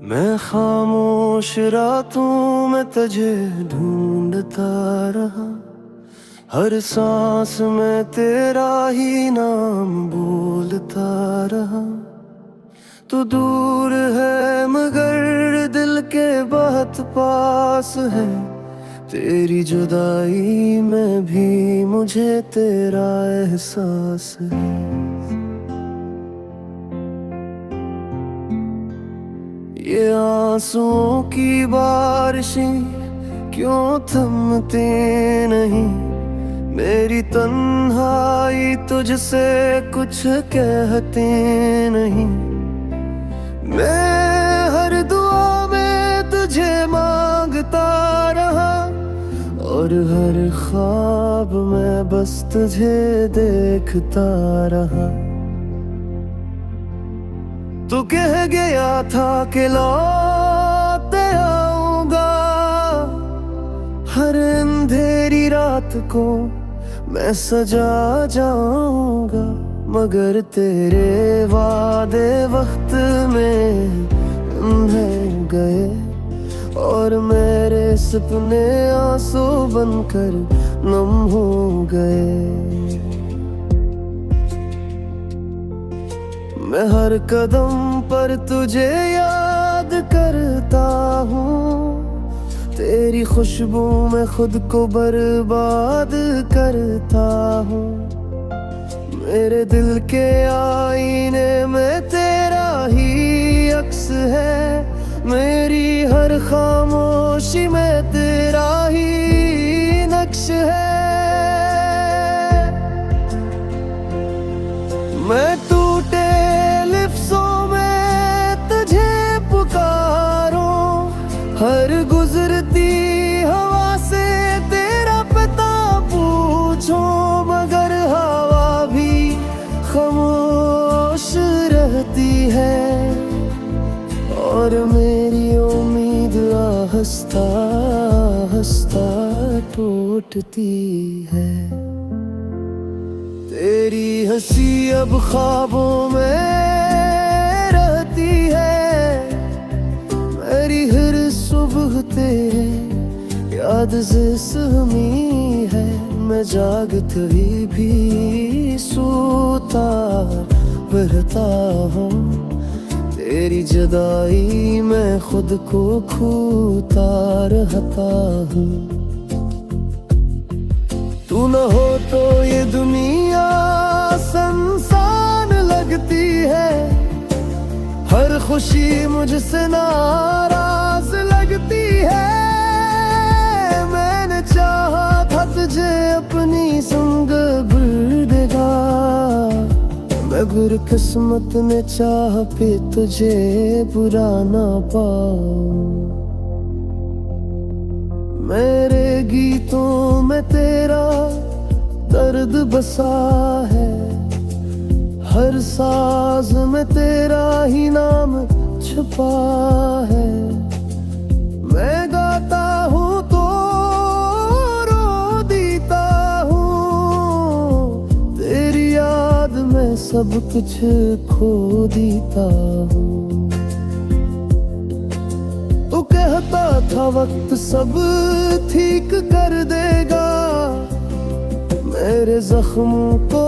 मैं खामोश रातों में तुझे ढूंढता रहा, हर सांस में तेरा ही नाम बोलता रहा। तू दूर है मगर दिल के बहुत पास है, तेरी जुदाई में भी मुझे तेरा एहसास है। ये आंसुओं की बारिशें क्यों थमते नहीं, मेरी तन्हाई तुझसे कुछ कहते नहीं। मैं हर दुआ में तुझे मांगता रहा, और हर ख्वाब में बस तुझे देखता रहा। तू कह गया था कि लौट आऊंगा, हर अंधेरी रात को मैं सजा जाऊंगा। मगर तेरे वादे वक्त में अंधेर गए, और मेरे सपने आंसू बनकर नम हो गए। मैं हर कदम पर तुझे याद करता हूँ, तेरी खुशबू में खुद को बर्बाद करता हूँ। मेरे दिल के आईने में तेरा ही अक्स है, मेरी हर खामोशी में तेरा ही नक्श है। मैं टूटे हर गुजरती हवा से तेरा पता पूछो, मगर हवा भी खामोश रहती है, और मेरी उम्मीद आहिस्ता आहिस्ता टूटती है। तेरी हंसी अब ख्वाबों में रहती है, मेरी हर सुबह तेरे याद से सहमी है। मैं जागते भी सोता रहता हूँ, तेरी जुदाई में खुद को खोता रहता हूँ। तू न हो तो ये दुनिया सुनसान लगती है, हर खुशी मुझसे नाराज लगती है। मैंने चाहा था तुझे अपनी संग भर देगा, मगर किस्मत ने चाह पे तुझे बुरा ना पाऊं। मेरे गीतों में तेरा दर्द बसा है, हर साज में तेरा ही नाम छुपा है। मैं गाता हूँ तो रो देता हूँ, तेरी याद में सब कुछ खो देता हूँ। तू कहता था वक्त सब ठीक कर देगा, मेरे जख्मों को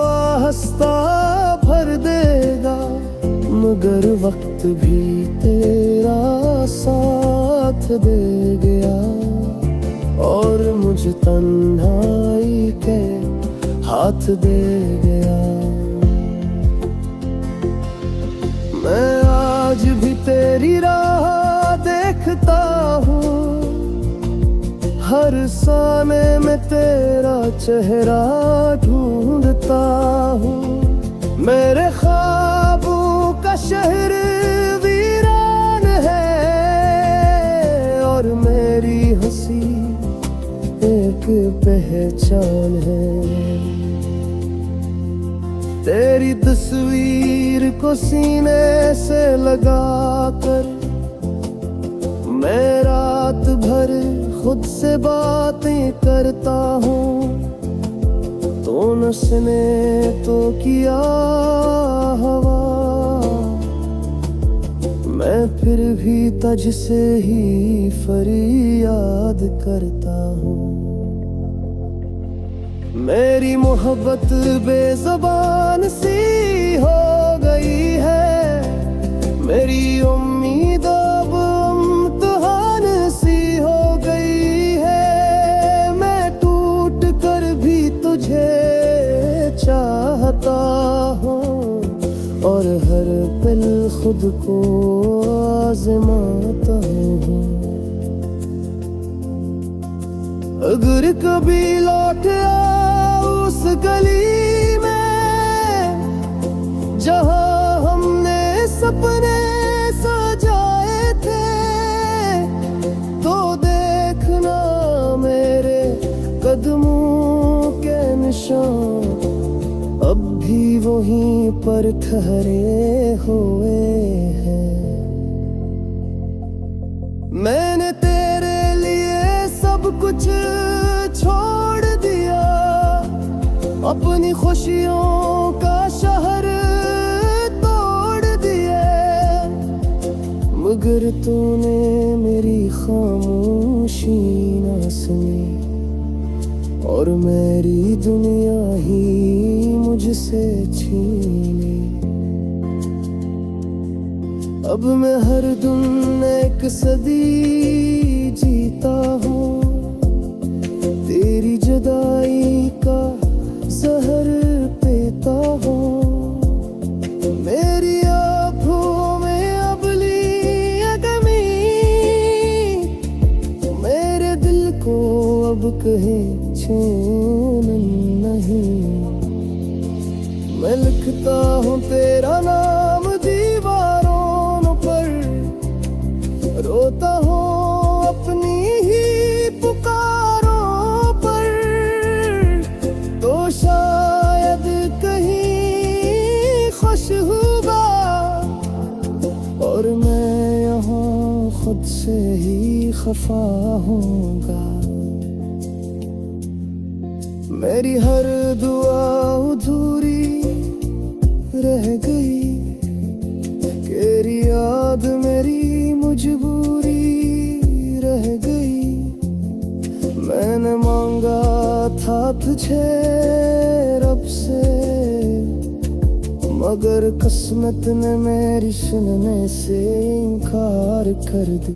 आहिस्ता भर देगा। मगर वक्त भी तेरा साथ दे गया, और मुझे तन्हाई के हाथ दे गया। मैं आज भी तेरी राह देखता हूँ, हर साने में तेरा चेहरा ढूंढता हूँ। मेरे ख्वाबों का शहर वीरान है, और मेरी हंसी एक पहचान है। तेरी तस्वीर को सीने से लगा कर मैं रात भर खुद से बातें करता हूँ। तो नसने तो किया हवा, मैं फिर भी तुझसे ही फरियाद करता हूँ। मेरी मोहब्बत बेज़बान सी हो गई है, मेरी उम्मीद अब इम्तिहान सी हो गई है। मैं टूट कर भी तुझे चाहता हूँ और हर पल खुद को आज़माता हूँ। अगर कभी लौट आऊं उस गली में जहां हमने सपने सजाए थे, तो देखना मेरे कदमों के निशान अब भी वहीं पर ठहरे हुए हैं। मैंने तेरे लिए सब कुछ छोड़ दिया, अपनी खुशियों का शहर तोड़ दिया, मगर तूने मेरी खामोशी न सुनी और मेरी दुनिया ही मुझसे छीनी। अब मैं हर दिन एक सदी जीता हूँ, तेरी जुदाई का जहर पीता हूँ। मेरी आँखों में अबली कमी, मेरे दिल को अब कहीं चैन नहीं। मैं लिखता हूँ तेरा नाम दीवारों पर, रोता हूँ अपनी ही पुकारों पर, तो शायद कहीं खुश होगा और मैं यहाँ खुद से ही खफा होऊंगा। मेरी हर दुआ अधूरी रह गई, तेरी याद मेरी मजबूरी रह गई। मैंने मांगा था तुझे रब से, मगर किस्मत ने मेरी सुनने से इनकार कर दिया।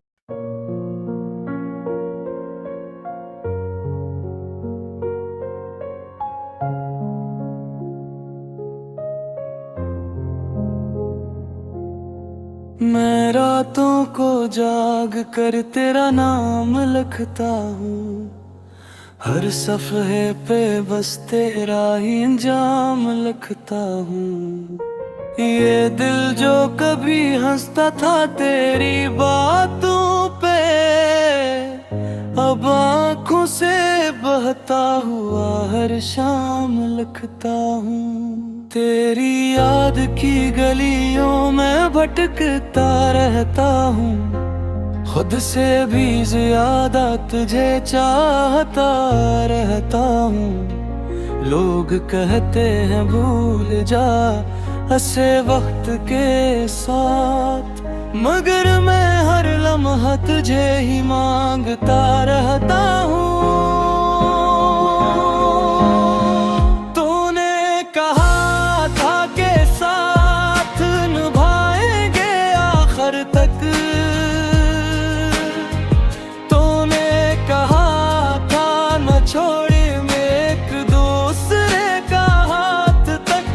मैं रातों को जाग कर तेरा नाम लिखता हूँ, हर सफ़हे पे बस तेरा ही अंजाम लिखता हूँ। ये दिल जो कभी हंसता था तेरी बातों पे, अब आँखों से बहता हुआ हर शाम लिखता हूँ। तेरी याद की गलियों में भटकता रहता हूँ, खुद से भी ज्यादा तुझे चाहता रहता हूँ। लोग कहते हैं भूल जा हंसे वक्त के साथ, मगर मैं हर लम्हा तुझे ही मांगता रहता हूँ। तूने कहा था के साथ निभाएंगे आखिर तक, तूने कहा था न छोड़ेंगे एक दूसरे का हाथ तक,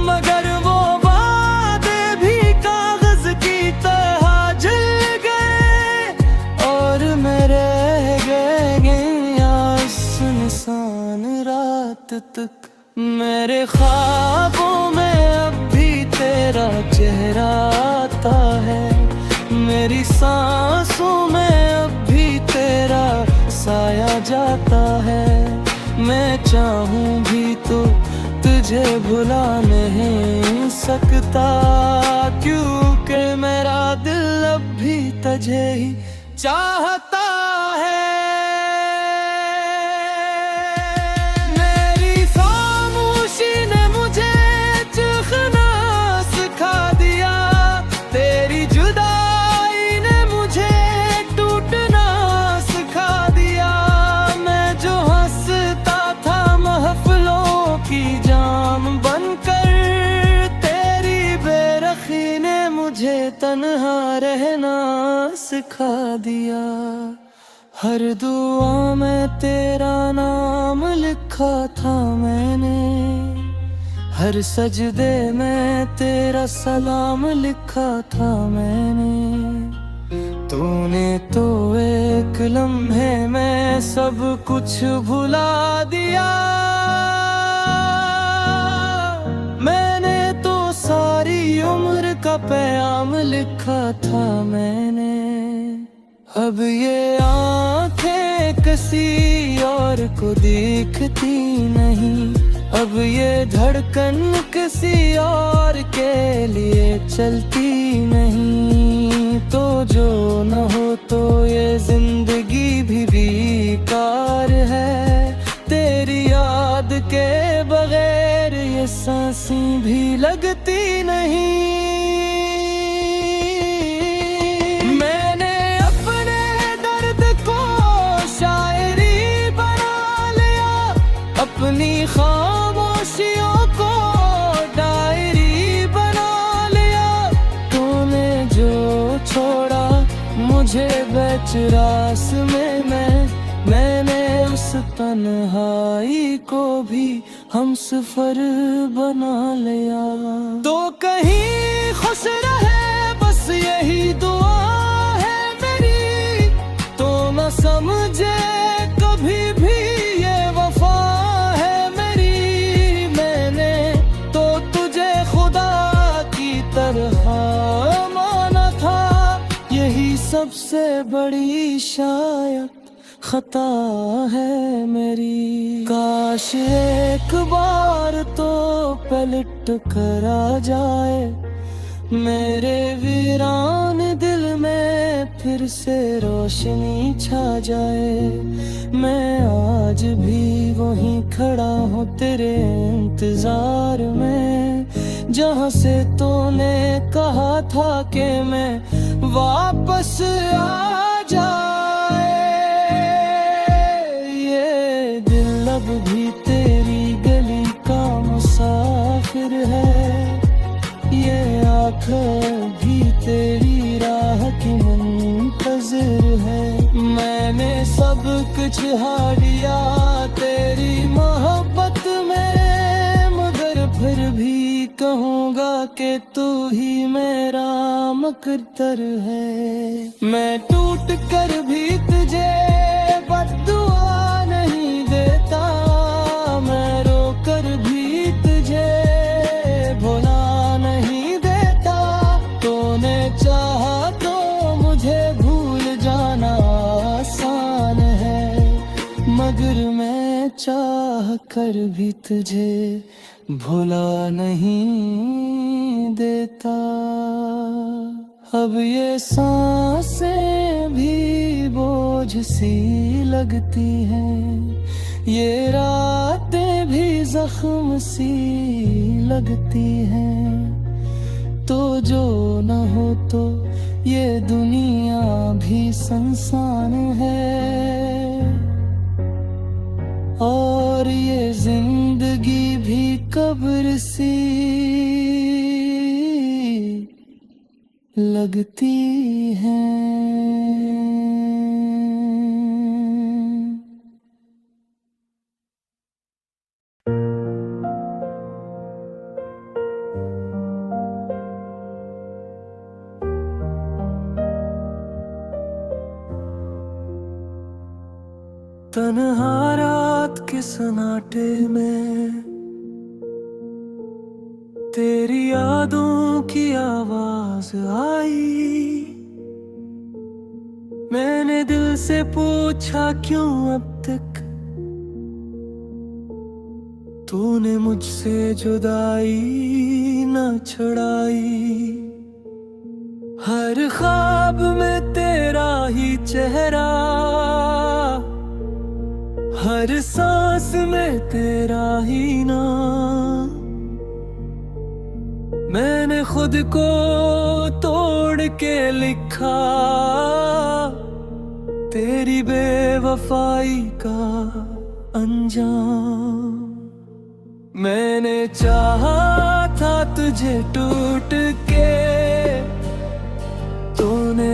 मगर वो वादे भी कागज की तरह जल गए और मैं रह गया इस सुनसान रात तक। मेरे ख्वाबों में अब भी तेरा चेहरा आता है, मेरी सांसों में अब भी तेरा साया जाता है। मैं चाहूं भी तो तुझे भुला नहीं सकता, क्योंकि मेरा दिल अब भी तुझे ही चाहता है। मेरी खामोशी ने मुझे चखना सिखा दिया, तन्हा रहना सिखा दिया। हर दुआ में तेरा नाम लिखा था मैंने, हर सजदे में तेरा सलाम लिखा था मैंने। तूने तो एक लम्हे में सब कुछ भुला दिया। मैंने तो सारी उम्र का पैगाम लिखा था मैंने। अब ये आंखें किसी और को दिखती नहीं, अब ये धड़कन किसी और के लिए चलती नहीं। तो जो न हो तो ये जिंदगी भी बेकार है, तेरी याद के बगैर ये सांसें भी लगती नहीं। मैंने अपने दर्द को शायरी बना लिया, अपनी खामोशियों को डायरी बना लिया। तूने जो छोड़ा मुझे बेचरास में, मैंने उस तन्हाई को भी हमसफर बना लिया। तो कहीं खुश रहे बस यही दुआ है मेरी, तो न समझे कभी भी ये वफा है मेरी। मैंने तो तुझे खुदा की तरह माना था, यही सबसे बड़ी शायद खता है मेरी। काश एक बार तो पलट कर आ जाए, मेरे वीरान दिल में फिर से रोशनी छा जाए। मैं आज भी वहीं खड़ा हूँ तेरे इंतजार में, जहाँ से तूने कहा था कि मैं वापस आ जाए। ये दिल अब भी तेरी गली का मुसाफिर है, ये आँखें भी तेरी राह की मुंतज़िर है। मैंने सब कुछ हारिया तेरी मोहब्बत में, मगर फिर भी कहूँगा कि तू ही मेरा मुक़द्दर है। मैं टूट कर भी तुझे बद्दुआ नहीं देता, मैं रो कर भी तुझे भुला नहीं देता। तूने चाहा तो मुझे भूल जाना आसान है, मगर मैं चाह कर भी तुझे भुला नहीं देता। अब ये सांसें भी बोझ सी लगती हैं, ये रातें भी जख्म सी लगती हैं। तो जो न हो तो ये दुनिया भी संसान है, और ये जिंदगी भी कब्र सी लगती है। तन्हा रात के सन्नाटे में तेरी यादों की आवाज आई। मैंने दिल से पूछा क्यों अब तक तूने मुझसे जुदाई न छुड़ाई। हर ख्वाब में तेरा ही चेहरा, हर सांस में तेरा ही नाम। मैंने खुद को तोड़ के लिखा तेरी बेवफाई का अंजाम। मैंने चाहा था तुझे टूट के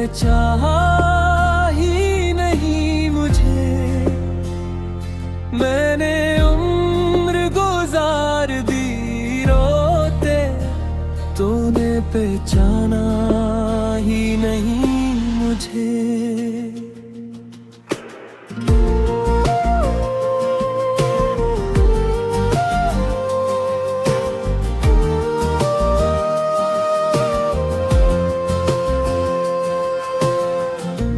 चाहा ही नहीं मुझे, मैंने उम्र गुजार दी रोते, तूने पहचाना ही नहीं मुझे।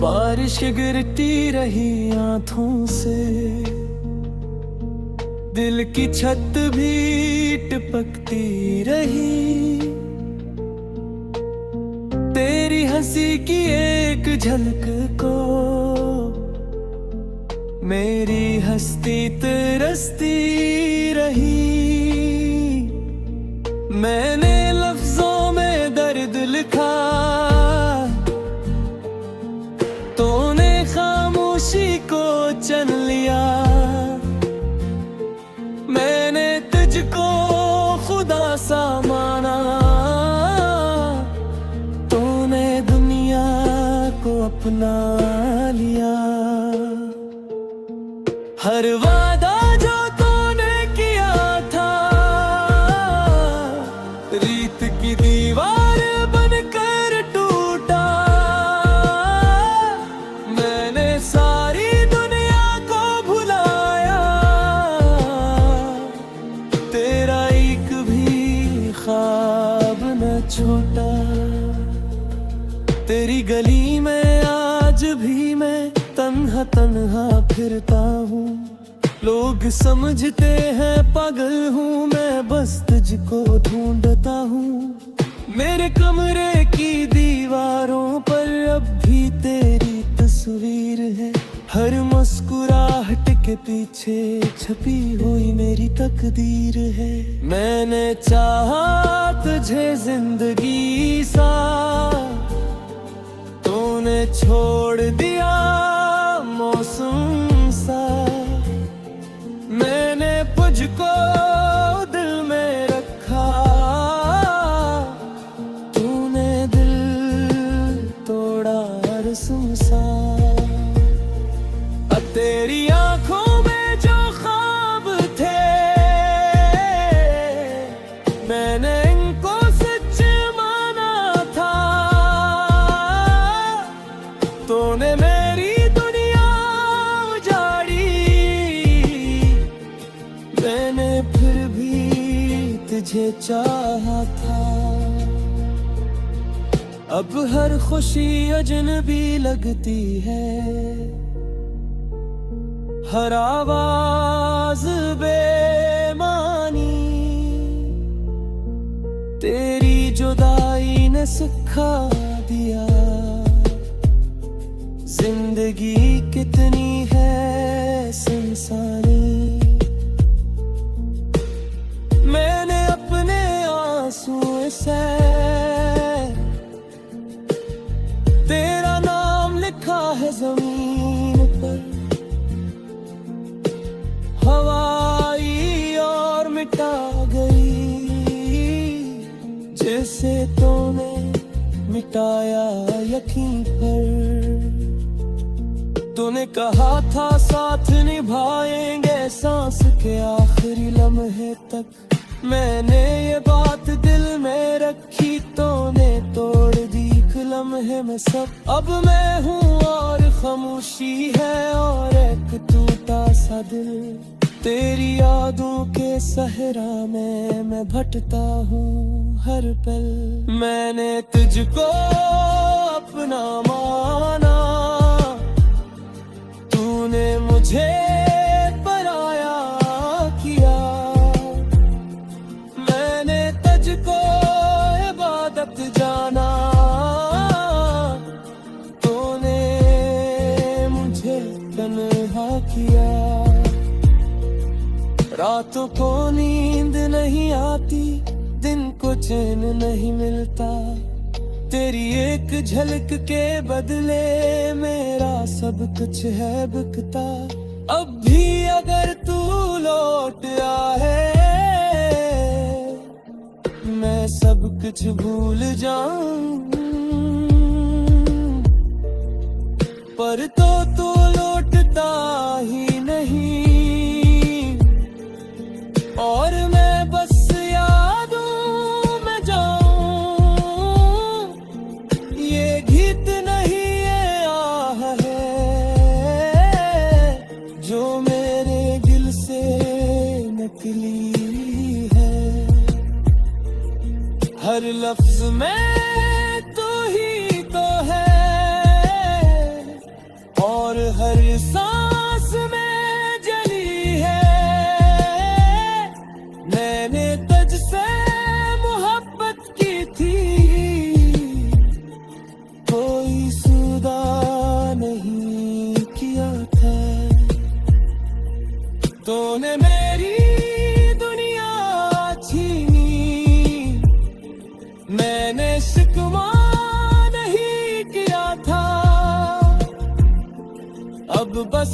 बारिश गिरती रही आंखों से, दिल की छत भी टपकती रही, तेरी हंसी की एक झलक को मेरी हस्ती तरसती रही। मैंने लफ्जों में दर्द लिखा, तूने खामोशी को चन लिया, मैंने तुझको खुदा सा माना, तूने दुनिया को अपना लिया। हर वादा जो तूने किया था, रीत की दीवार बनकर टूटा, मैंने सारी दुनिया को भुलाया, तेरा एक भी ख्वाब न छोटा। तेरी गली में आज भी मैं तन्हा तन्हा फिरता हूँ, लोग समझते हैं पागल हूँ, मैं बस तुझको ढूंढता हूँ। मेरे कमरे की दीवारों पर अब भी तेरी तस्वीर है, हर मुस्कुराहट के पीछे छपी हुई मेरी तकदीर है। मैंने चाहा तुझे जिंदगी सा, तूने छोड़ दिया मौसम सा, मैंने तुझको दिल में रखा, तूने दिल तोड़ा रस्म सा। अब तेरी आंखों में जो ख्वाब थे, मैंने इनको सच माना था, तूने मेरी दुनिया उजाड़ी, मैंने फिर भी तुझे चाहा था। अब हर खुशी अजनबी लगती है, हर आवाज बेमानी, तेरी जुदाई ने सिखा दिया जिंदगी कितनी है सुनसानी। मैंने अपने आंसुओं से तेरा नाम लिखा है जमीन पर, हवाई और मिटा गई जैसे तूने मिटाया यकीन पर। तूने कहा था साथ निभाएंगे सांस के आखिरी लम्हे तक, मैंने ये बात दिल में रखी, तूने तोड़ दी एक लम्हे में सब। अब मैं हूँ और खामोशी है और एक टूटा सा दिल, तेरी यादों के सहरा में मैं भटता हूँ हर पल। मैंने तुझको अपना माना, तूने मुझे पराया किया, मैंने तुझको इबादत जाना, तूने मुझे तन्हा किया। रातों को नींद नहीं आती, दिन को चैन नहीं मिलता, तेरी एक झलक के बदले मेरा सब कुछ है बिकता। अब भी अगर तू लौट आए, मैं सब कुछ भूल जाऊं, पर तो लौटता ही नहीं, और मैं बस यादों में जाऊं। ये गीत नहीं ये आह है जो मेरे दिल से निकली है। हर लफ्ज में तू ही तो है, और हर सांस में जली है। मैंने तुझसे मोहब्बत की थी, कोई सुदा नहीं किया था। तूने मेरी दुनिया छीनी, मैंने शिकवा नहीं किया था। अब बस